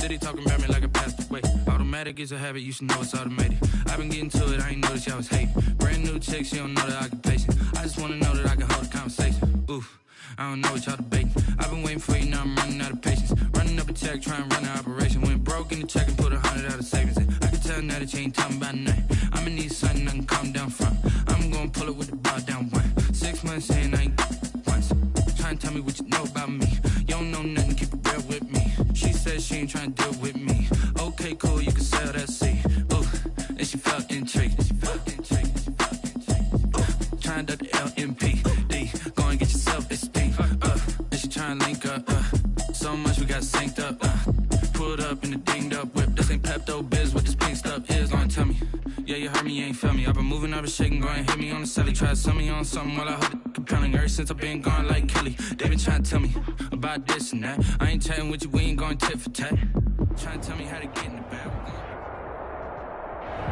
city talking about me like I passed away. Automatic is a habit, you should know it's automated. I've been getting to it, I ain't noticed y'all was hating. Brand new chick, she don't know the occupation. I just wanna know that I can hold a conversation. Oof, I don't know what y'all debating. I've been waiting for you, now I'm running out of patience. Running up a check, trying to run an operation. Went broke in the check and put 100 out of savings in. I can tell now that you ain't talking about nothing. I'ma need something I can calm down from. I'm gonna pull it with the bar down one. 6 months saying I ain't once. Trying to tell me what you know about me. You don't know nothing, keep it real with me. She said she ain't trying to deal with me. Okay, cool, you can sell that seed. Ooh, and she felt intrigued. Trying to duck the LMPD. Go and get your self-esteem. And she trying to link up. So much we got synced up. Pulled up in the dinged up whip. This ain't Pepto-Biz, what this pink stuff is. Gonna tell me. Yeah, you heard me, you ain't feel me. I've been moving, I've been shaking, go and hit me on the celly. Try to sell me on something while I hold it compelling. Ever since I've been gone like Kelly, they been trying to tell me about this and that. I ain't chatting with you, we ain't going tit for tat. Trying to tell me how to get in the bag.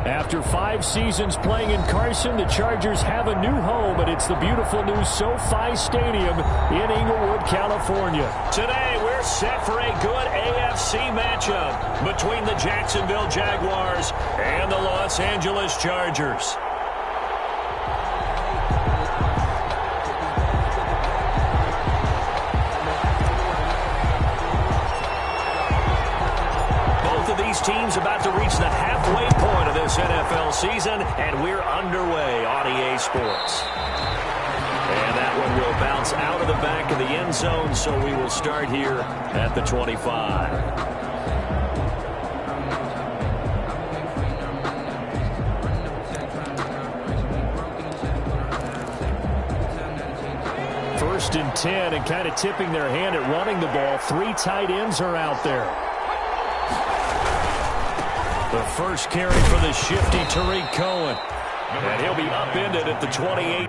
After 5 seasons playing in Carson, the Chargers have a new home, and it's the beautiful new SoFi Stadium in Inglewood, California. Today, we're set for a good AFC matchup between the Jacksonville Jaguars and the Los Angeles Chargers. These teams about to reach the halfway point of this NFL season, and we're underway on EA Sports. And that one will bounce out of the back of the end zone, so we will start here at the 25. First and 10, and kind of tipping their hand at running the ball. 3 tight ends are out there. The first carry for the shifty Tariq Cohen. And he'll be upended at the 28.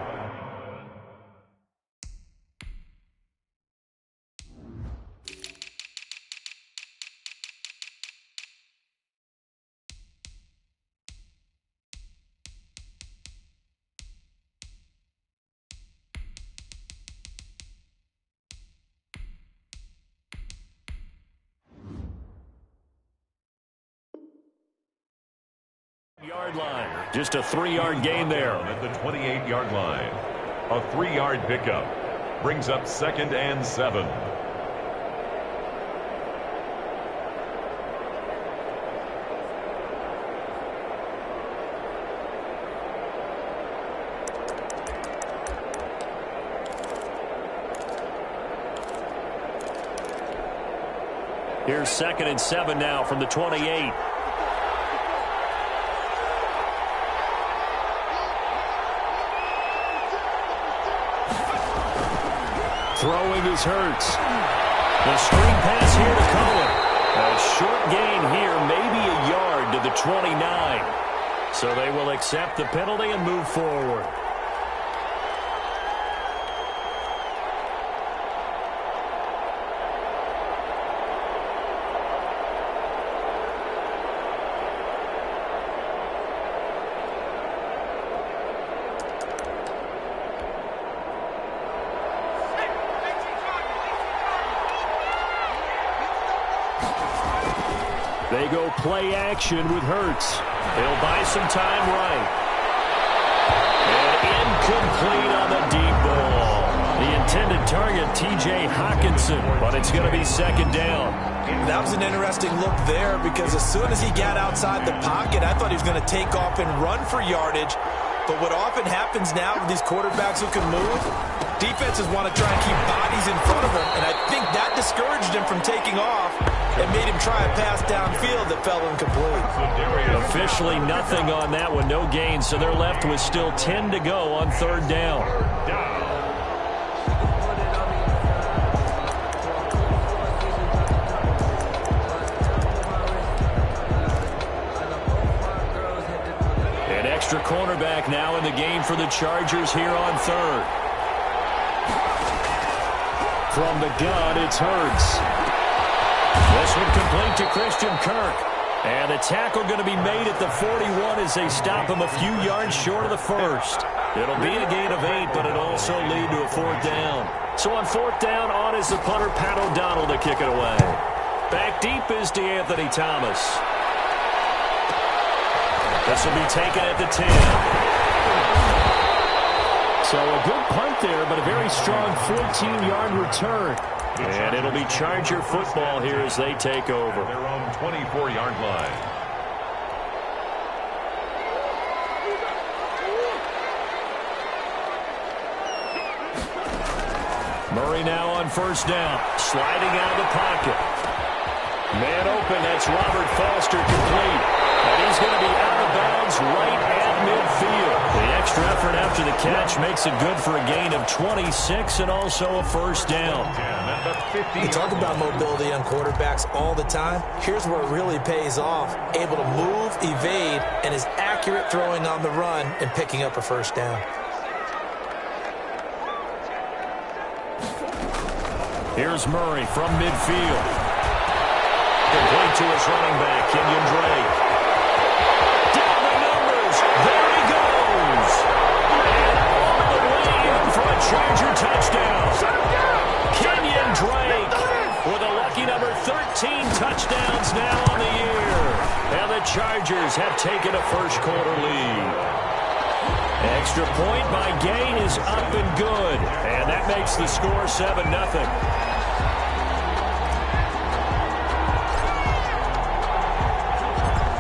Yard line. Just a 3-yard gain there. At the 28-yard line. A 3-yard pickup. Brings up 2nd and 7. Here's 2nd and 7 now from the 28. Throwing is Hurts. The screen pass here to Cohen. A short gain here, maybe a yard to the 29. So they will accept the penalty and move forward. They go play action with Hurts. They'll buy some time right. And incomplete on the deep ball. The intended target, T.J. Hockenson, but it's going to be 2nd down. That was an interesting look there because as soon as he got outside the pocket, I thought he was going to take off and run for yardage. But what often happens now with these quarterbacks who can move, defenses want to try and keep bodies in front of them, and I think that discouraged him from taking off and made him try a pass downfield that fell incomplete. Officially nothing on that one, no gain, so they're left with still 10 to go on 3rd down. An extra cornerback now in the game for the Chargers here on 3rd. From the gun, it's Hurts. This one complete to Christian Kirk. And the tackle going to be made at the 41 as they stop him a few yards short of the first. It'll be a gain of 8, but it'll also lead to a 4th down. So on 4th down, on is the punter, Pat O'Donnell, to kick it away. Back deep is DeAnthony Thomas. This will be taken at the 10. So a good punt there, but a very strong 14-yard return. And it'll be Charger football here as they take over. Their own 24-yard line. Murray now on first down. Sliding out of the pocket. Man open, that's Robert Foster complete. And he's going to be out of bounds right at midfield. The extra effort after the catch makes it good for a gain of 26 and also a first down. We talk about mobility on quarterbacks all the time. Here's where it really pays off. Able to move, evade, and is accurate throwing on the run and picking up a first down. Here's Murray from midfield. Complete to his running back, Kenyon Drake. Down the numbers. There he goes. And all the way in for a Charger touchdown. Kenyon Drake with a lucky number 13 touchdowns now on the year. And the Chargers have taken a first quarter lead. Extra point by Gain is up and good. And that makes the score 7-0.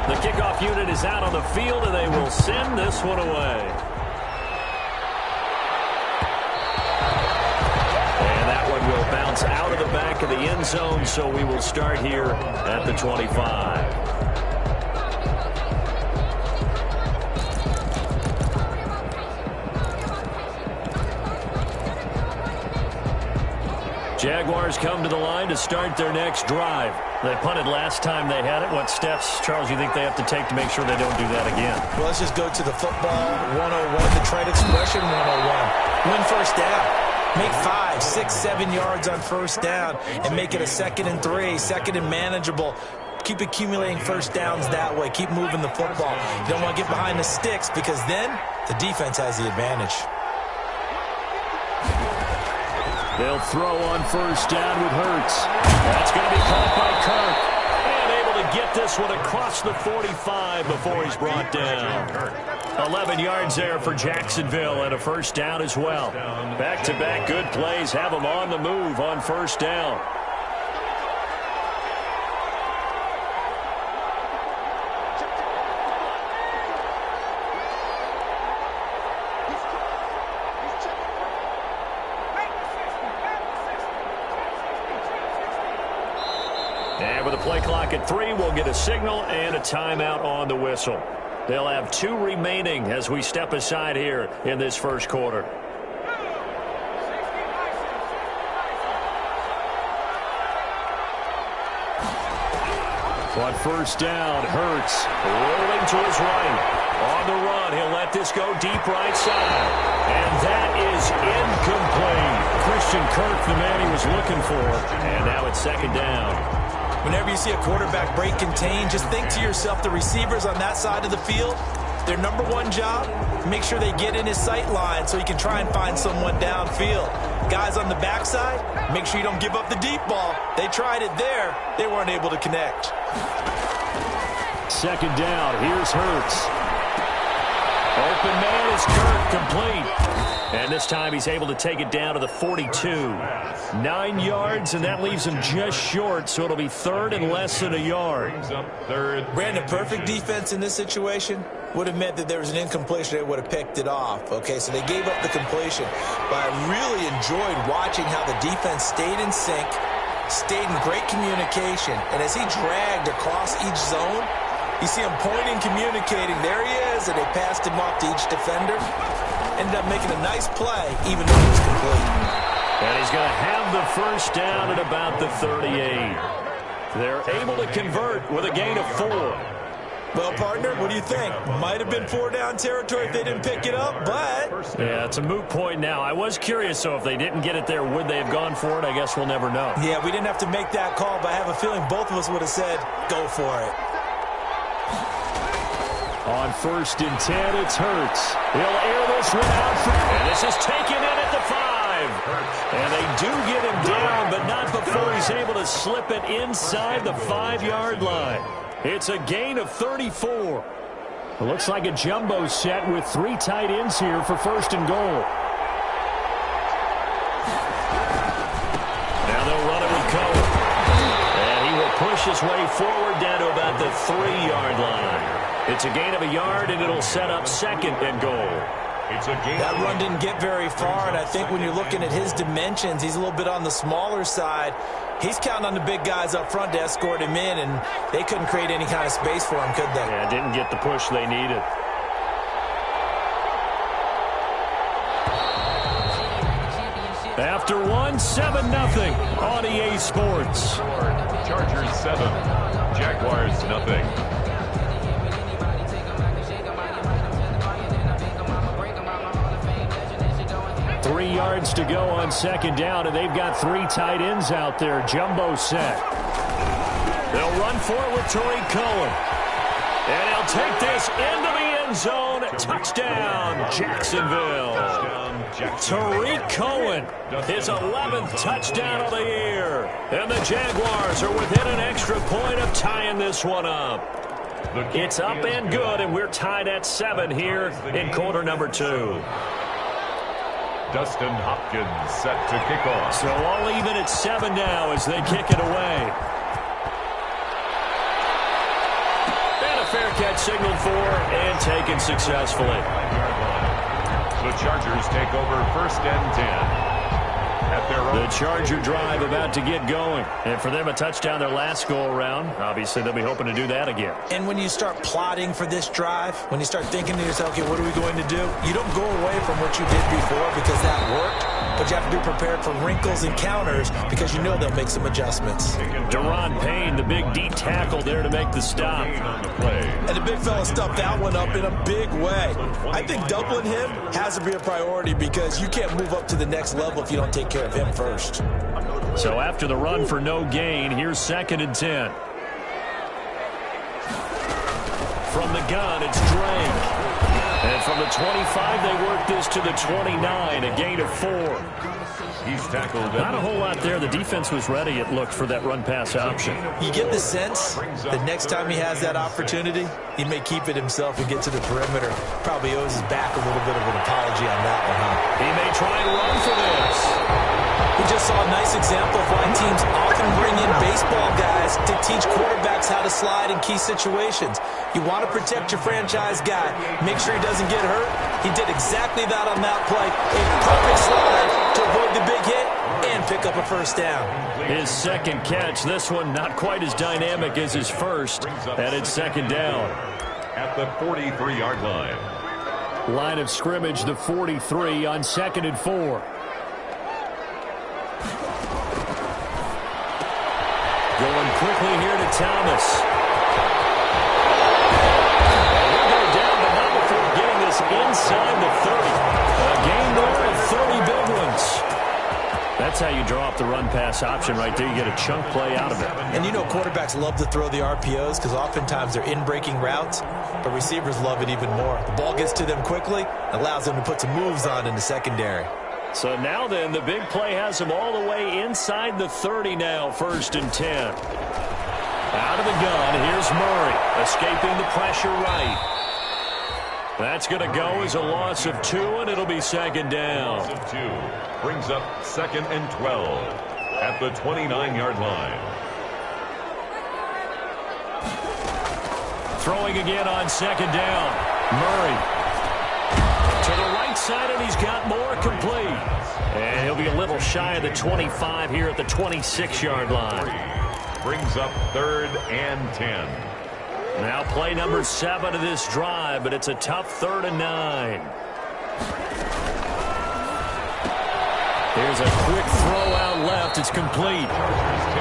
The kickoff unit is out on the field, and they will send this one away. And that one will bounce out of the back of the end zone, so we will start here at the 25. Jaguars come to the line to start their next drive. They punted last time they had it. What steps, Charles, you think they have to take to make sure they don't do that again? Well, let's just go to the football 101, the trade expression 101. Win first down. Make 5, 6, 7 yards on first down and make it a 2nd and 3, 2nd and manageable. Keep accumulating first downs that way. Keep moving the football. You don't want to get behind the sticks because then the defense has the advantage. They'll throw on first down with Hurts. That's going to be caught by Kirk. And able to get this one across the 45 before he's brought down. 11 yards there for Jacksonville and a first down as well. Back-to-back good plays have them on the move on first down. And with the play clock at 3, we'll get a signal and a timeout on the whistle. They'll have 2 remaining as we step aside here in this first quarter. On first down, Hurts rolling to his right. On the run, he'll let this go deep right side. And that is incomplete. Christian Kirk, the man he was looking for. And now it's 2nd down. Whenever you see a quarterback break contain, just think to yourself, the receivers on that side of the field, their number one job, make sure they get in his sight line so he can try and find someone downfield. Guys on the backside, make sure you don't give up the deep ball. They tried it there. They weren't able to connect. 2nd down. Here's Hurts. Open man is Kirk, complete. And this time he's able to take it down to the 42. 9 yards, and that leaves him just short, so it'll be 3rd and less than a yard. Brandon, perfect defense in this situation would have meant that there was an incompletion. They would have picked it off. Okay, so they gave up the completion. But I really enjoyed watching how the defense stayed in sync, stayed in great communication. And as he dragged across each zone, you see him pointing, communicating. There he is, and they passed him off to each defender. Ended up making a nice play, even though it was complete. And he's going to have the first down at about the 38. They're able to convert with a gain of 4. Well, partner, what do you think? Might have been 4-down territory if they didn't pick it up, but... Yeah, it's a moot point now. I was curious, so if they didn't get it there, would they have gone for it? I guess we'll never know. Yeah, we didn't have to make that call, but I have a feeling both of us would have said, go for it. On 1st and 10, it's Hurts. He'll air this one out. And this is taken in at the 5. And they do get him down, but not before he's able to slip it inside the 5-yard line. It's a gain of 34. It looks like a jumbo set with 3 tight ends here for first and goal. Now they'll run it with Cohen. And he will push his way forward down to about the 3-yard line. It's a gain of a yard, and it'll set up second and goal. That run didn't get very far, and I think when you're looking at his dimensions, he's a little bit on the smaller side. He's counting on the big guys up front to escort him in, and they couldn't create any kind of space for him, could they? Yeah, didn't get the push they needed. After 7-0 on EA Sports. Chargers 7, Jaguars nothing. 3 yards to go on second down, and they've got 3 tight ends out there. Jumbo set. They'll run for it with Tariq Cohen. And he'll take this into the end zone. Touchdown, Jacksonville. Tariq Cohen, his 11th touchdown of the year. And the Jaguars are within an extra point of tying this one up. It's up and good, and we're tied at 7 here in quarter number 2. Dustin Hopkins set to kick off. So all even at 7 now as they kick it away. And a fair catch signaled for and taken successfully. The Chargers take over first and 10. The Charger drive about to get going. And for them, a touchdown their last go-around. Obviously, they'll be hoping to do that again. And when you start plotting for this drive, when you start thinking to yourself, okay, what are we going to do? You don't go away from what you did before because that worked. But you have to be prepared for wrinkles and counters because you know they'll make some adjustments. Deron Payne, the big D tackle there to make the stop. And the big fella stuffed that one up in a big way. I think doubling him has to be a priority because you can't move up to the next level if you don't take care of him first. So after the run for no gain, here's second and 10. From the gun, it's Drake. And from the 25, they work this to the 29, a gain of 4. He's tackled. Not a whole lot there. The defense was ready, it looked, for that run-pass option. You get the sense that next time he has that opportunity, he may keep it himself and get to the perimeter. Probably owes his back a little bit of an apology on that one, huh? He may try and run for this. We just saw a nice example of why teams often bring in baseball guys to teach quarterbacks how to slide in key situations. You want to protect your franchise guy. Make sure he doesn't get hurt. He did exactly that on that play. A perfect slide to avoid the big hit and pick up a first down. His second catch, this one not quite as dynamic as his first, and it's second down. At the 43-yard line. Line of scrimmage, the 43 on second and 4. Going quickly here to Thomas. He'll go down, but not before getting this inside the 30. A gain there of 30 big ones. That's how you draw up the run-pass option right there. You get a chunk play out of it. And you know quarterbacks love to throw the RPOs because oftentimes they're in-breaking routes, but receivers love it even more. The ball gets to them quickly, allows them to put some moves on in the secondary. So now then, the big play has him all the way inside the 30 now, first and 10. Out of the gun, here's Murray, escaping the pressure right. That's going to go as a loss of 2, and it'll be second down. Loss of 2 brings up second and 12 at the 29-yard line. Throwing again on second down. Murray to the right side, and he's got more complete. And he'll be a little shy of the 25 here at the 26-yard line. Brings up third and 10. Now play number 7 of this drive, but it's a tough 3rd and 9. Here's a quick throw out left. It's complete.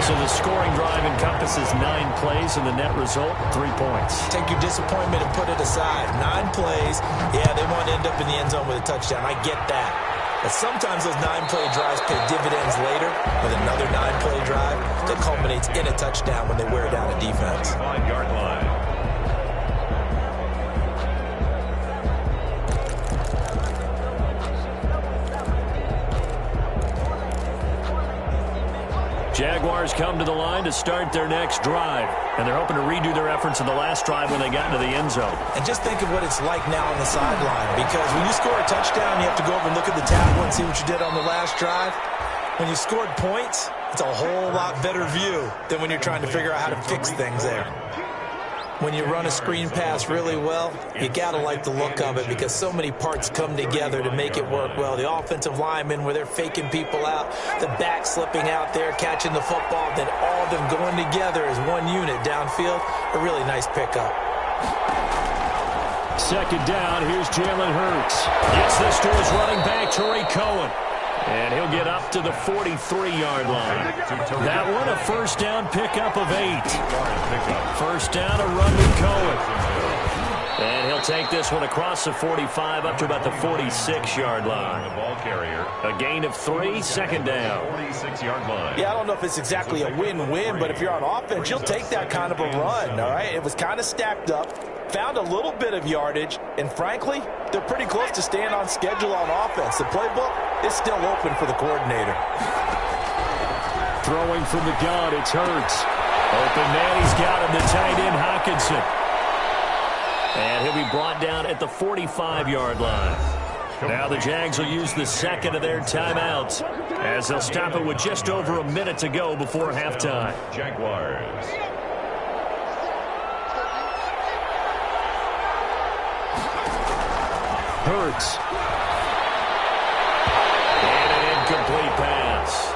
So the scoring drive encompasses 9 plays, and the net result, 3 points. Take your disappointment and put it aside. 9 plays. Yeah, they want to end up in the end zone with a touchdown. I get that. But sometimes those 9-play drives pay dividends later with another 9-play drive that culminates in a touchdown when they wear down a defense. 5-yard line. Jaguars come to the line to start their next drive. And they're hoping to redo their efforts in the last drive when they got into the end zone. And just think of what it's like now on the sideline. Because when you score a touchdown, you have to go over and look at the tablet and see what you did on the last drive. When you scored points, it's a whole lot better view than when you're trying to figure out how to fix things there. When you run a screen pass really well, you got to like the look of it because so many parts come together to make it work well. The offensive linemen where they're faking people out, the back slipping out there, catching the football, then all of them going together as one unit downfield. A really nice pickup. Second down, here's Jalen Hurts. Gets this to his running back, Torrey Cohen. And he'll get up to the 43-yard line. That one, a first down pickup of 8. First down, a run with Cohen. And he'll take this one across the 45 up to about the 46-yard line. A gain of 3, second down. 46-yard line. Yeah, I don't know if it's exactly a win-win, but if you're on offense, you'll take that kind of a run, all right? It was kind of stacked up. Found a little bit of yardage, and frankly, they're pretty close to staying on schedule on offense. The playbook is still open for the coordinator. Throwing from the gun, it's Hurts. Open man, he's got him, the tight end, Hockenson. And he'll be brought down at the 45-yard line. Now the Jags will use the second of their timeouts as they'll stop it with just over a minute to go before halftime. Jaguars. Hurts. And an incomplete pass.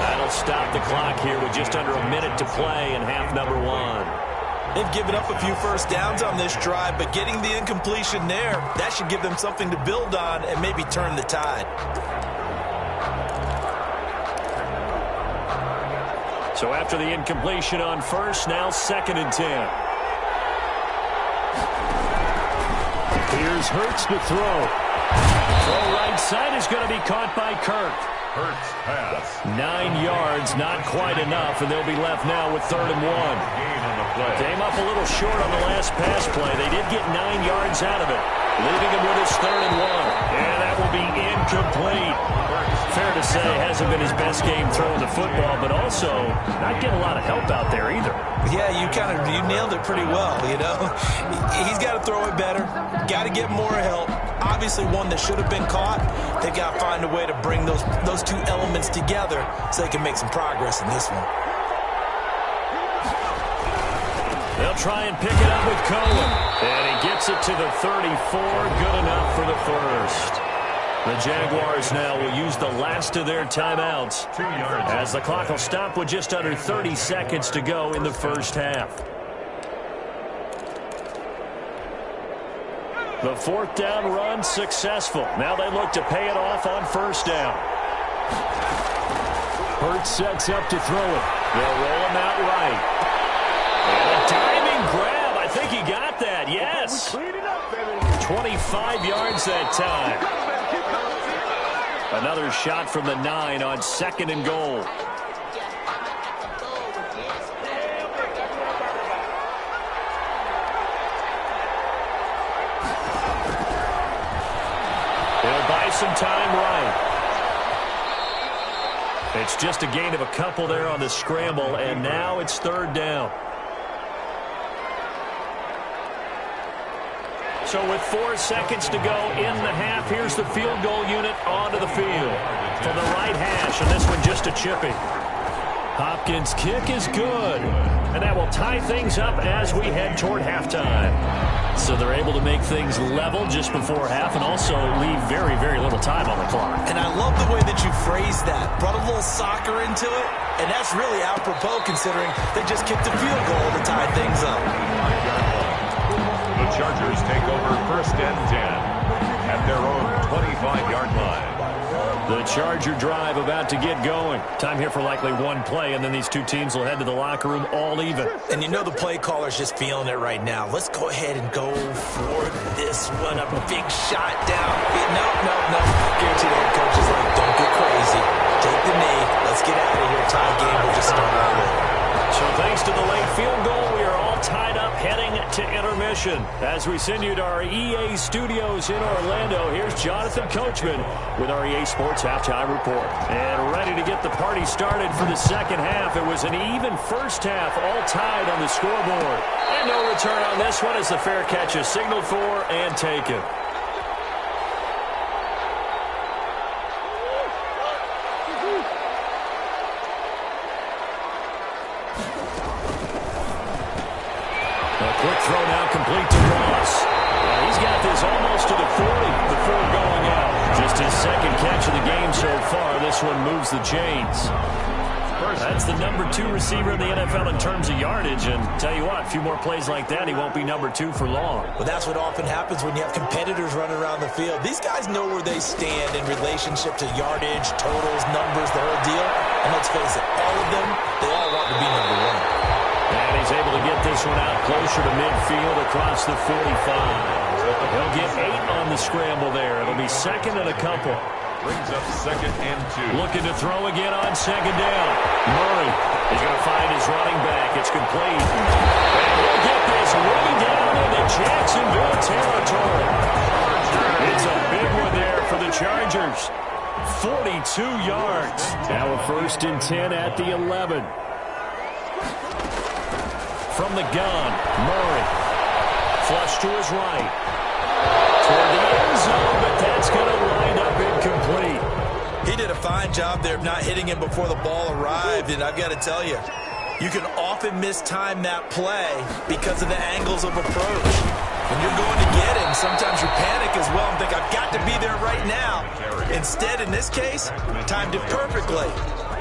That'll stop the clock here with just under a minute to play in half number 1. They've given up a few first downs on this drive, but getting the incompletion there, that should give them something to build on and maybe turn the tide. So after the incompletion on first, now 2nd and 10. Here's Hurts to throw. Throw right side is going to be caught by Kirk. Hurts pass. 9 yards, not quite enough, and they'll be left now with 3rd and 1. Gain on the play. Came up a little short on the last pass play. They did get 9 yards out of it, leaving him with his 3rd and 1. And that will be incomplete. Fair to say, hasn't been his best game throwing the football, but also not getting a lot of help out there either. Yeah, you nailed it pretty well, you know. He's got to throw it better, got to get more help. Obviously one that should have been caught. They've got to find a way to bring those two elements together so they can make some progress in this one. They'll try and pick it up with Cohen. And he gets it to the 34. Good enough for the first. The Jaguars now will use the last of their timeouts as the clock will stop with just under 30 seconds to go in the first half. The 4th down run successful. Now they look to pay it off on first down. Hurts sets up to throw it. They'll roll him out right. And a diving grab. I think he got that. Yes. 25 yards that time. Another shot from the 9 on 2nd and goal. They'll buy some time right. It's just a gain of a couple there on the scramble, and now it's 3rd down. So with 4 seconds to go in the half, here's the field goal unit onto the field from the right hash, and this one just a chipping. Hopkins' kick is good, and that will tie things up as we head toward halftime. So they're able to make things level just before half and also leave very, very little time on the clock. And I love the way that you phrased that. Brought a little soccer into it, and that's really apropos considering they just kicked a field goal to tie things up. The Chargers take over 1st and 10 at their own 25-yard line. The Charger drive about to get going. Time here for likely one play, and then these two teams will head to the locker room all even. And you know the play caller's just feeling it right now. Let's go ahead and go for this one. A big shot down. No. Guarantee the head coach is like, don't get crazy. Take the knee. Let's get out of here. Tie game. We'll just start all over. So thanks to the late field goal, we are all tied up heading to intermission. As we send you to our EA studios in Orlando, here's Jonathan Coachman with our EA Sports Halftime Report. And ready to get the party started for the second half. It was an even first half, all tied on the scoreboard. And no return on this one as the fair catch is signaled for and taken. Quick throw now complete to Ross. Well, he's got this almost to the 40 before going out. Just his second catch of the game so far. This one moves the chains. That's the number 2 receiver in the NFL in terms of yardage. And tell you what, a few more plays like that, he won't be number 2 for long. Well, that's what often happens when you have competitors running around the field. These guys know where they stand in relationship to yardage, totals, numbers, the whole deal. And let's face it, all of them, they all want to be number 1. And he's able to get this one out closer to midfield across the 45. He'll get 8 on the scramble there. It'll be second and a couple. Brings up second and 2. Looking to throw again on second down. Murray is going to find his running back. It's complete. And he'll get this way down into Jacksonville territory. It's a big one there for the Chargers. 42 yards. Now a 1st and 10 at the 11. From the gun, Murray. Flush to his right. Toward the end zone, but that's going to wind up incomplete. He did a fine job there of not hitting him before the ball arrived, and I've got to tell you, you can often mistime that play because of the angles of approach. When you're going to get him, sometimes you panic as well and think, I've got to be there right now. Instead, in this case, timed it perfectly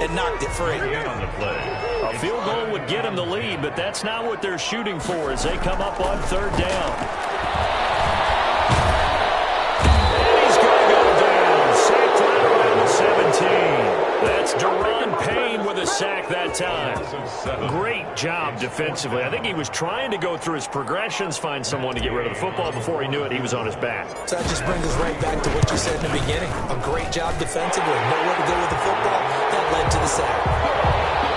and knocked it free. A field goal would get him the lead, but that's not what they're shooting for as they come up on 3rd down. And he's going to go down. Sacked right around the 17. That's Deron Payne with a sack that time. Great job defensively. I think he was trying to go through his progressions, find someone to get rid of the football. Before he knew it, he was on his back. So that just brings us right back to what you said in the beginning. A great job defensively. Nowhere to go with the football. That led to the sack.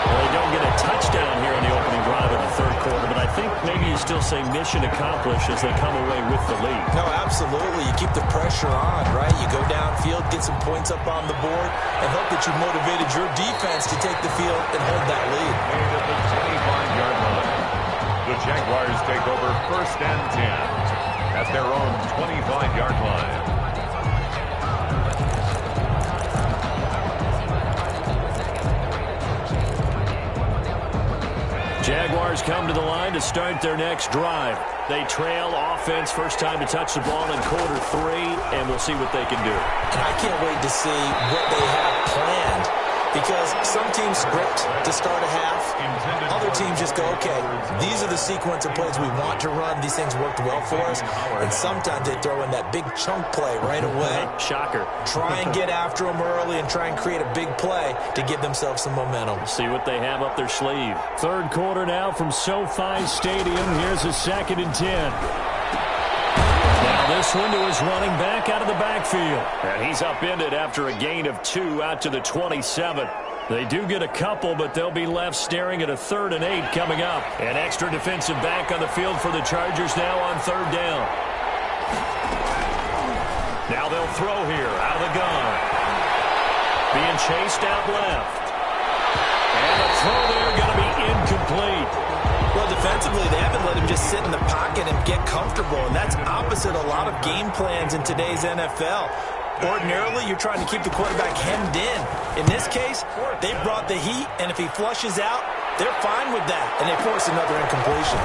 Well, they don't get a touchdown here in the opening drive of the 3rd quarter, but I think maybe you still say mission accomplished as they come away with the lead. No, absolutely. You keep the pressure on, right? You go downfield, get some points up on the board, and hope that you motivated your defense to take the field and hold that lead. Made at the 25-yard line. The Jaguars take over 1st and 10 at their own 25-yard line. Jaguars come to the line to start their next drive. They trail offense, first time to touch the ball in quarter 3, and we'll see what they can do. And I can't wait to see what they have planned, because some teams script to start a half. Other teams just go, okay, these are the sequence of plays we want to run. These things worked well for us. And sometimes they throw in that big chunk play right away. Shocker. Try and get after them early and try and create a big play to give themselves some momentum. See what they have up their sleeve. 3rd quarter now from SoFi Stadium. Here's a 2nd and 10. Now this one to his running back out of the backfield. And he's upended after a gain of 2 out to the 27. They do get a couple, but they'll be left staring at a 3rd and 8 coming up. An extra defensive back on the field for the Chargers now on 3rd down. Now they'll throw here out of the gun. Being chased out left. And the throw there going to be incomplete. Well, defensively, they haven't let him just sit in the pocket and get comfortable, and that's opposite a lot of game plans in today's NFL. Ordinarily, you're trying to keep the quarterback hemmed in. In this case, they brought the heat, and if he flushes out, they're fine with that, and they force another incompletion.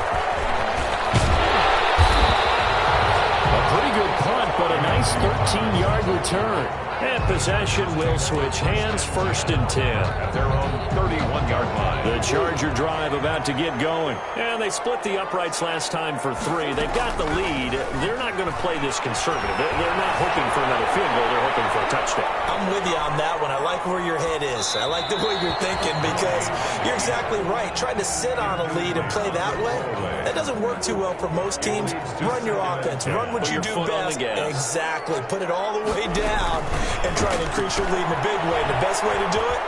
A pretty good punt, but a nice 13-yard return. And possession will switch hands, 1st and 10. At their own 31-yard line. The Charger drive about to get going. And they split the uprights last time for 3. They've got the lead. They're not going to play this conservative. They're not hoping for another field goal. They're hoping for a touchdown. I'm with you on that one. I like where your head is. I like the way you're thinking, because you're exactly right. Trying to sit on a lead and play that way, that doesn't work too well for most teams. Run your offense. Run what you do best. Exactly. Put it all the way down and try to increase your lead in a big way. The best way to do it,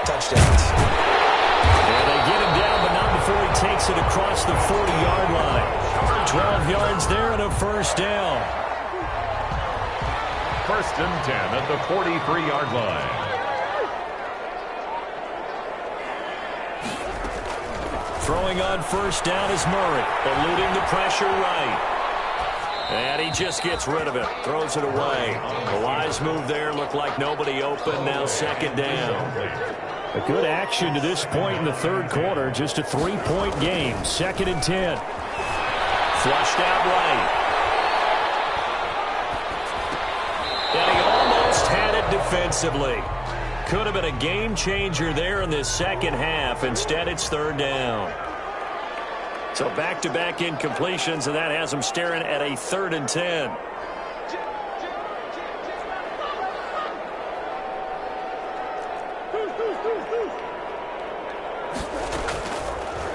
touchdowns. And they get him down, but not before he takes it across the 40-yard line. 12 yards there and a first down. First and 10 at the 43-yard line. Throwing on first down is Murray, eluding the pressure right. And he just gets rid of it, throws it away. A wise move there, looked like nobody open, now second down. A good action to this point in the third quarter, just a 3-point game, second and 10. Flushed out right. And he almost had it defensively. Could have been a game changer there in this second half. Instead, it's third down. So back-to-back incompletions, and that has them staring at a 3rd and 10.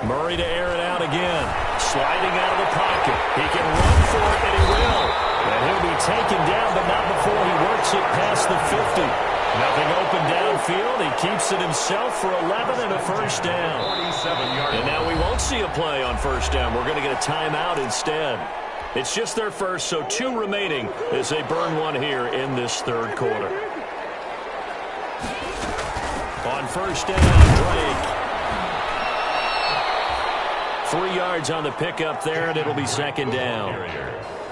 Murray to air it out again. Sliding out of the pocket. He can run for it, and he will. And he'll be taken down, but not before he works it past the 50. Nothing open downfield. He keeps it himself for 11 and a first down. And now we won't see a play on first down. We're going to get a timeout instead. It's just their first, so 2 remaining as they burn one here in this third quarter. On first down, Drake. 3 yards on the pickup there, and it'll be second down.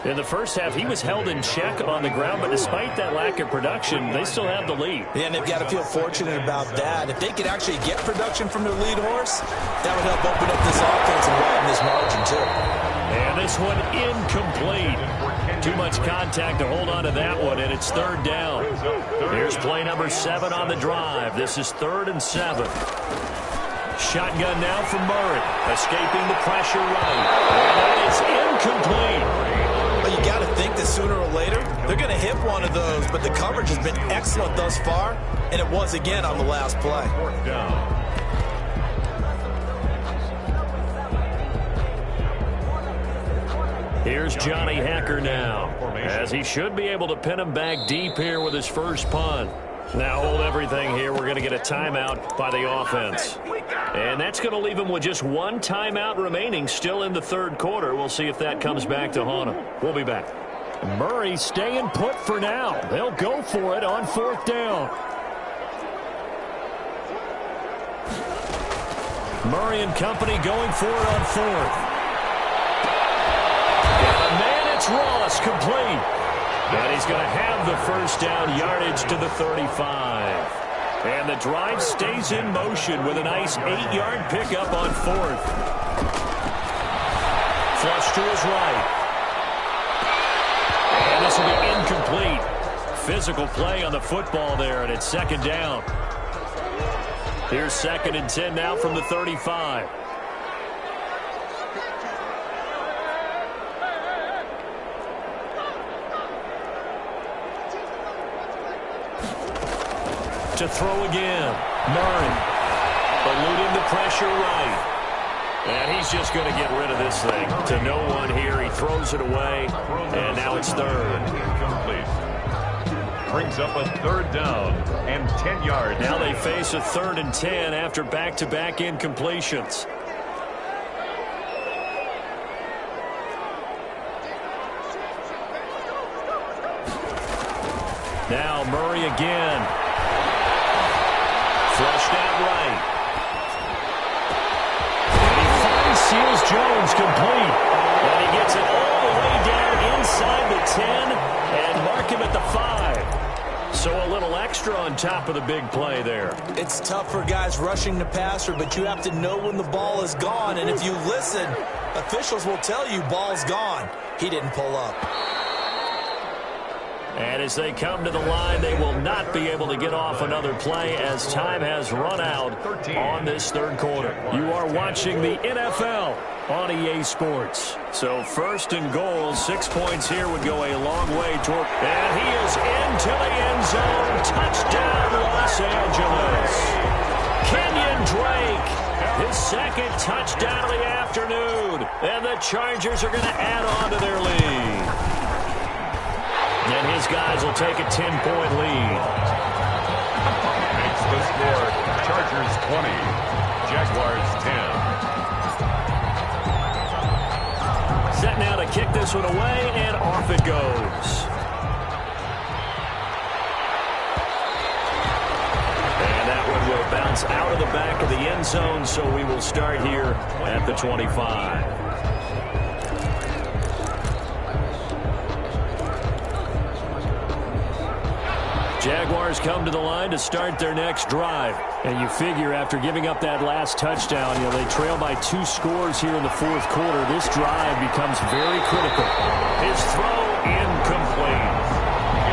In the first half, he was held in check on the ground, but despite that lack of production, they still have the lead. Yeah, and they've got to feel fortunate about that. If they could actually get production from their lead horse, that would help open up this offense and widen this margin, too. And this one incomplete. Too much contact to hold on to that one, and it's third down. Here's play number 7 on the drive. This is 3rd and 7. Shotgun now from Murray, escaping the pressure right. And it's incomplete. Well, you got to think that sooner or later, they're going to hit one of those, but the coverage has been excellent thus far, and it was again on the last play. Fourth down. Here's Johnny Hacker now, as he should be able to pin him back deep here with his first punt. Now hold everything here. We're going to get a timeout by the offense. And that's going to leave him with just 1 timeout remaining still in the third quarter. We'll see if that comes back to haunt him. We'll be back. Murray staying put for now. They'll go for it on 4th down. Murray and company going for it on 4th. And a man, it's Ross, complete. And he's going to have the first down, yardage to the 35. And the drive stays in motion with a nice 8-yard pickup on 4th. Flush to his right. And this will be incomplete. Physical play on the football there, and it's second down. Here's 2nd and 10 now from the 35. To throw again. Murray eluding the pressure right. And he's just going to get rid of this thing. To no one here. He throws it away. And now it's 3rd. Incomplete. Brings up a 3rd down and 10 yards. Now they face a 3rd and 10 after back-to-back incompletions. Now Murray again. Flushed out right. And he finds Seals Jones complete. And he gets it all the way down inside the 10 and mark him at the 5. So a little extra on top of the big play there. It's tough for guys rushing the passer, but you have to know when the ball is gone. And if you listen, officials will tell you ball's gone. He didn't pull up. And as they come to the line, they will not be able to get off another play as time has run out on this third quarter. You are watching the NFL on EA Sports. So 1st and goal, 6 points here would go a long way toward. And he is into the end zone. Touchdown, Los Angeles. Kenyon Drake, his 2nd touchdown of the afternoon. And the Chargers are going to add on to their lead. And his guys will take a 10-point lead. Makes the score Chargers 20, Jaguars 10. this one away, and off it goes. And that one will bounce out of the back of the end zone, so we will start here at the 25. Jaguars come to the line to start their next drive. And you figure after giving up that last touchdown, they trail by 2 scores here in the fourth quarter. This drive becomes very critical. His throw incomplete.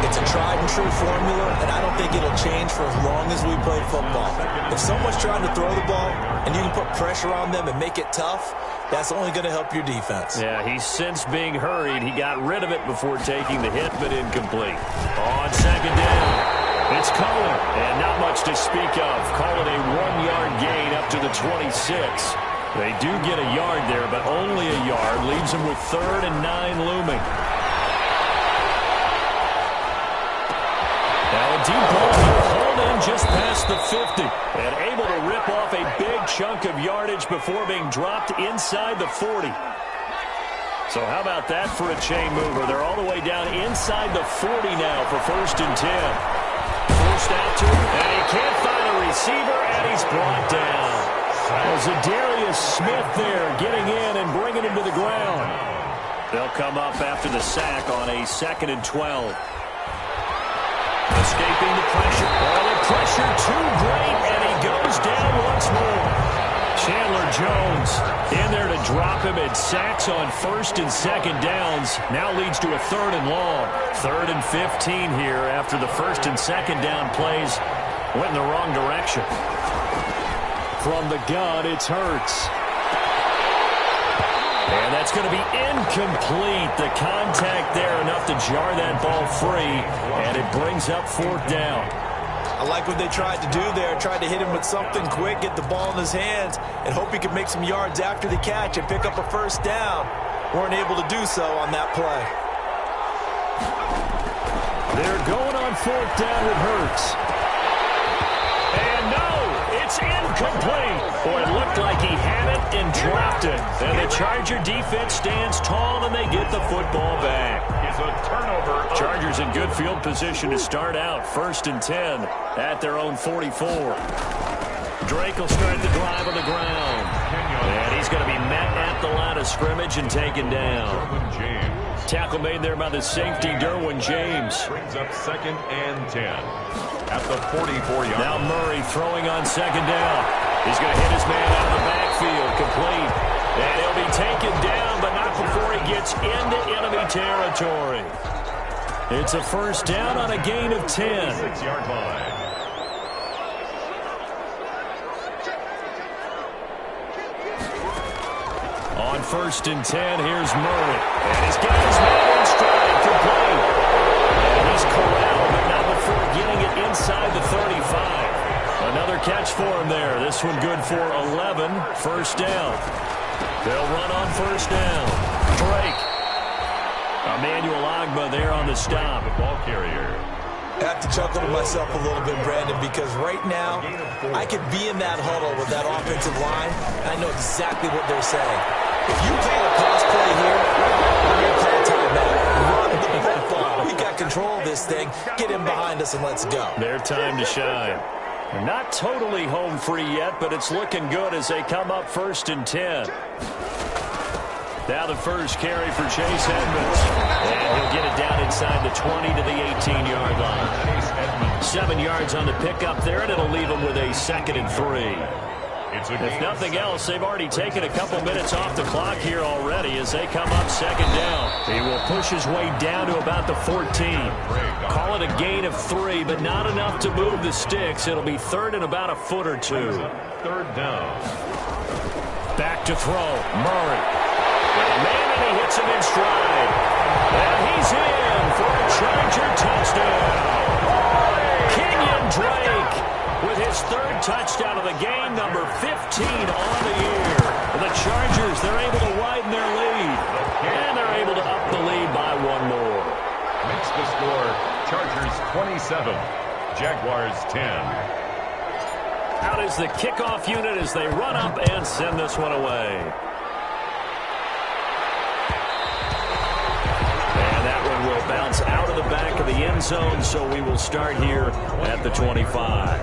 It's a tried-and-true formula, and I don't think it'll change for as long as we play football. If someone's trying to throw the ball and you can put pressure on them and make it tough, that's only going to help your defense. Yeah, he's since being hurried. He got rid of it before taking the hit, but incomplete. On second down, it's Cohen, and not much to speak of. Call it a 1-yard gain up to the 26. They do get a yard there, but only a yard. Leaves them with 3rd and 9 looming. Now a deep ball here, hauled in just past the 50, and able to rip off a big chunk of yardage before being dropped inside the 40. So how about that for a chain mover? They're all the way down inside the 40 now for 1st and 10. Forced out to him, and he can't find a receiver, and he's brought down. Zadarius Smith there getting in and bringing him to the ground. They'll come up after the sack on a 2nd and 12. Escaping the pressure. Oh, the pressure too great, and he goes down once more. Chandler Jones in there to drop him. It sacks on 1st and 2nd downs. Now leads to a 3rd and long. 3rd and 15 here after the 1st and 2nd down plays went in the wrong direction. From the gun, it's Hurts. And that's going to be incomplete. The contact there enough to jar that ball free, and it brings up 4th down. I like what they tried to do there. Tried to hit him with something quick, get the ball in his hands, and hope he could make some yards after the catch and pick up a 1st down. Weren't able to do so on that play. They're going on 4th down with Hurts. And no, it's incomplete. Boy, it looked like he had it and dropped it. And the Charger defense stands tall, and they get the football back. It's a turnover. Chargers in good field position to start out. 1st and 10 at their own 44. Drake will start the drive on the ground. And he's going to be met at the line of scrimmage and taken down. Tackle made there by the safety, Derwin James. Brings up 2nd and 10 at the 44-yard. Now Murray throwing on 2nd down. He's going to hit his man out of the backfield, complete. And he'll be taken down, but not before he gets into enemy territory. It's a 1st down on a gain of 10. 6-yard line. On 1st and 10, here's Murray. And he's got his man in stride, complete. And he's corralled, but not before getting it inside the 35. Another catch for him there. This one good for 11. 1st down. They'll run on 1st down. Drake. Emmanuel Ogbah there on the stop. The ball carrier. I have to chuckle to myself a little bit, Brandon, because right now I could be in that huddle with that offensive line, and I know exactly what they're saying. If you call a pass play here, we're going to call a timeout. Run the football. We got control of this thing. Get him behind us and let's go. Their time to shine. They're not totally home free yet, but it's looking good as they come up 1st and 10. Now the first carry for Chase Edmonds. And he'll get it down inside the 20 to the 18-yard line. 7 yards on the pickup there, and it'll leave him with a 2nd and 3. If nothing else, they've already taken a couple minutes off the clock here already as they come up 2nd down. He will push his way down to about the 14. Call it a gain of 3, but not enough to move the sticks. It'll be 3rd and about a foot or 2. 3rd down. Back to throw. Murray. Man, and he hits him in stride. And he's in for a Charger touchdown. Kenyon Drake with his 3rd touchdown of the game, number 15 on the year. The Chargers, they're able to widen their lead. And they're able to up the lead by 1 more. Makes the score Chargers 27, Jaguars 10. Out is the kickoff unit as they run up and send this one away. the end zone, so we will start here at the 25.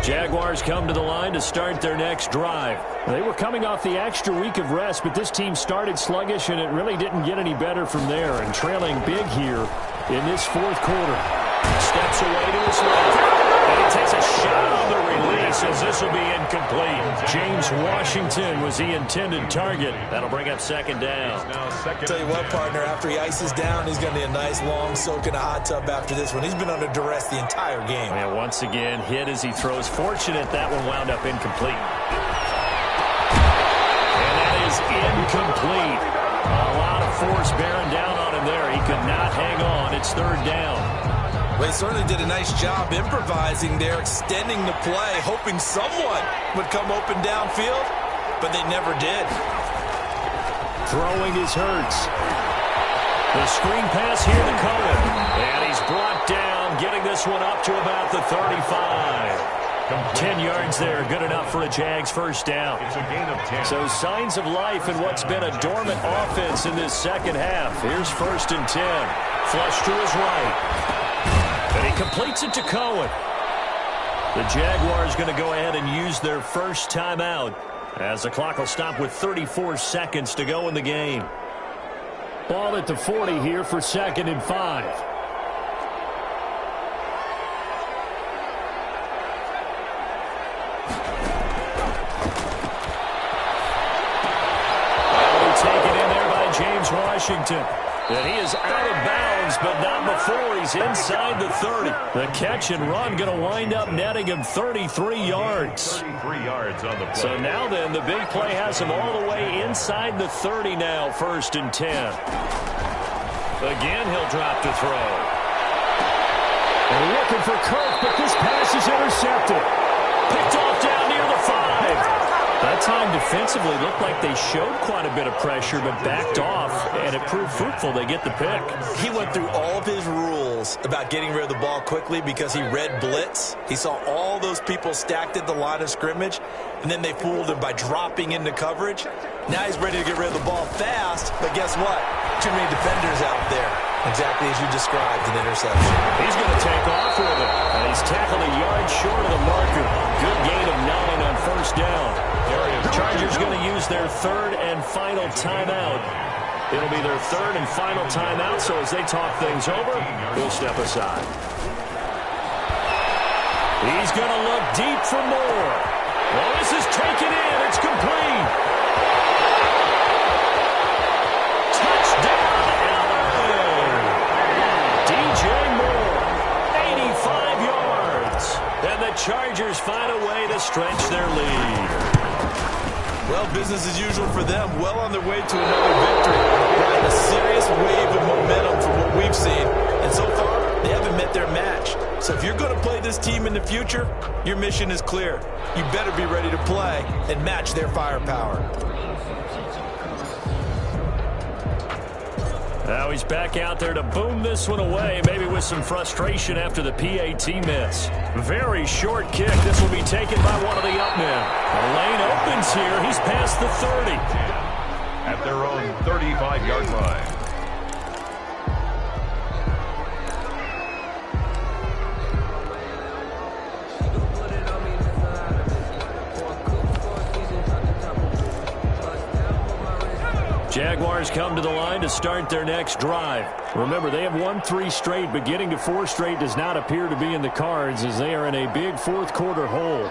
Jaguars come to the line to start their next drive. They were coming off the extra week of rest, but this team started sluggish, and it really didn't get any better from there. And trailing big here in this fourth quarter. Steps away to his left. And he takes a shot on the release as this will be incomplete. James Washington was the intended target. That'll bring up second down. Tell you what, partner, after he ices down, he's going to need a nice long soak in a hot tub after this one. He's been under duress the entire game. And once again, hit as he throws. Fortunate that one wound up incomplete. And that is incomplete. A lot of force bearing down on him there. He could not hang on. It's third down. Well, he certainly did a nice job improvising there, extending the play, hoping someone would come open downfield, but they never did. Throwing is Hurts. The screen pass here to Cohen. And he's brought down, getting this one up to about the 35. 10 yards there, good enough for a Jags first down. It's a gain of 10. So signs of life in what's been a dormant offense in this second half. Here's first and 10. Flush to his right. And he completes it to Cohen. The Jaguars going to go ahead and use their first timeout as the clock will stop with 34 seconds to go in the game. Ball at the 40 here for 2nd and 5. Taken in there by James Washington. And he is out of bounds, but not before he's inside the 30. The catch and run going to wind up netting him 33 yards. 33 yards on the play. So now then, the big play has him all the way inside the 30 now, 1st and 10. Again, he'll drop to throw. They're looking for Kirk, but this pass is intercepted. Picked off down near the 5. That time defensively looked like they showed quite a bit of pressure but backed off, and it proved fruitful. They get the pick. He went through all of his rules about getting rid of the ball quickly because he read blitz. He saw all those people stacked at the line of scrimmage, and then they fooled him by dropping into coverage. Now he's ready to get rid of the ball fast, but guess what? Too many defenders out there. Exactly as you described, an interception. He's going to take off with it, and he's tackled a yard short of the marker. Good gain of 9 on first down. The Chargers going to use their third and final timeout. It'll be their third and final timeout, so as they talk things over, we'll step aside. He's going to look deep for more. Well, this is taken in. It's complete. Touchdown, Allen. DJ Moore, 85 yards. And the Chargers find a way to stretch their lead. Well, business as usual for them. Well on their way to another victory. Riding a serious wave of momentum from what we've seen. And so far, they haven't met their match. So if you're going to play this team in the future, your mission is clear. You better be ready to play and match their firepower. Now he's back out there to boom this one away, maybe with some frustration after the PAT miss. Very short kick. This will be taken by one of the up men. The lane opens here. He's past the 30. At their own 35-yard line. Jaguars come to the line to start their next drive. Remember, they have won 3 straight, but getting to 4 straight does not appear to be in the cards as they are in a big fourth quarter hole.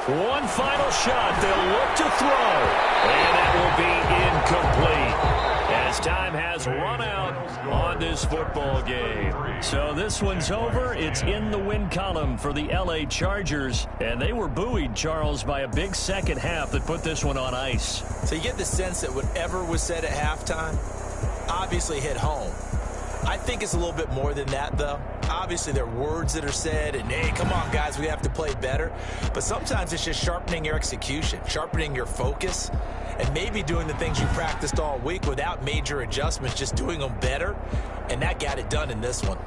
One final shot. They'll look to throw. And that will be incomplete as time has run out on this football game. So this one's over. It's in the win column for the LA Chargers. And they were buoyed, Charles, by a big second half that put this one on ice. So you get the sense that whatever was said at halftime obviously hit home. I think it's a little bit more than that, though. Obviously, there are words that are said, and, hey, come on, guys, we have to play better. But sometimes it's just sharpening your execution, sharpening your focus, and maybe doing the things you practiced all week without major adjustments, just doing them better. And that got it done in this one.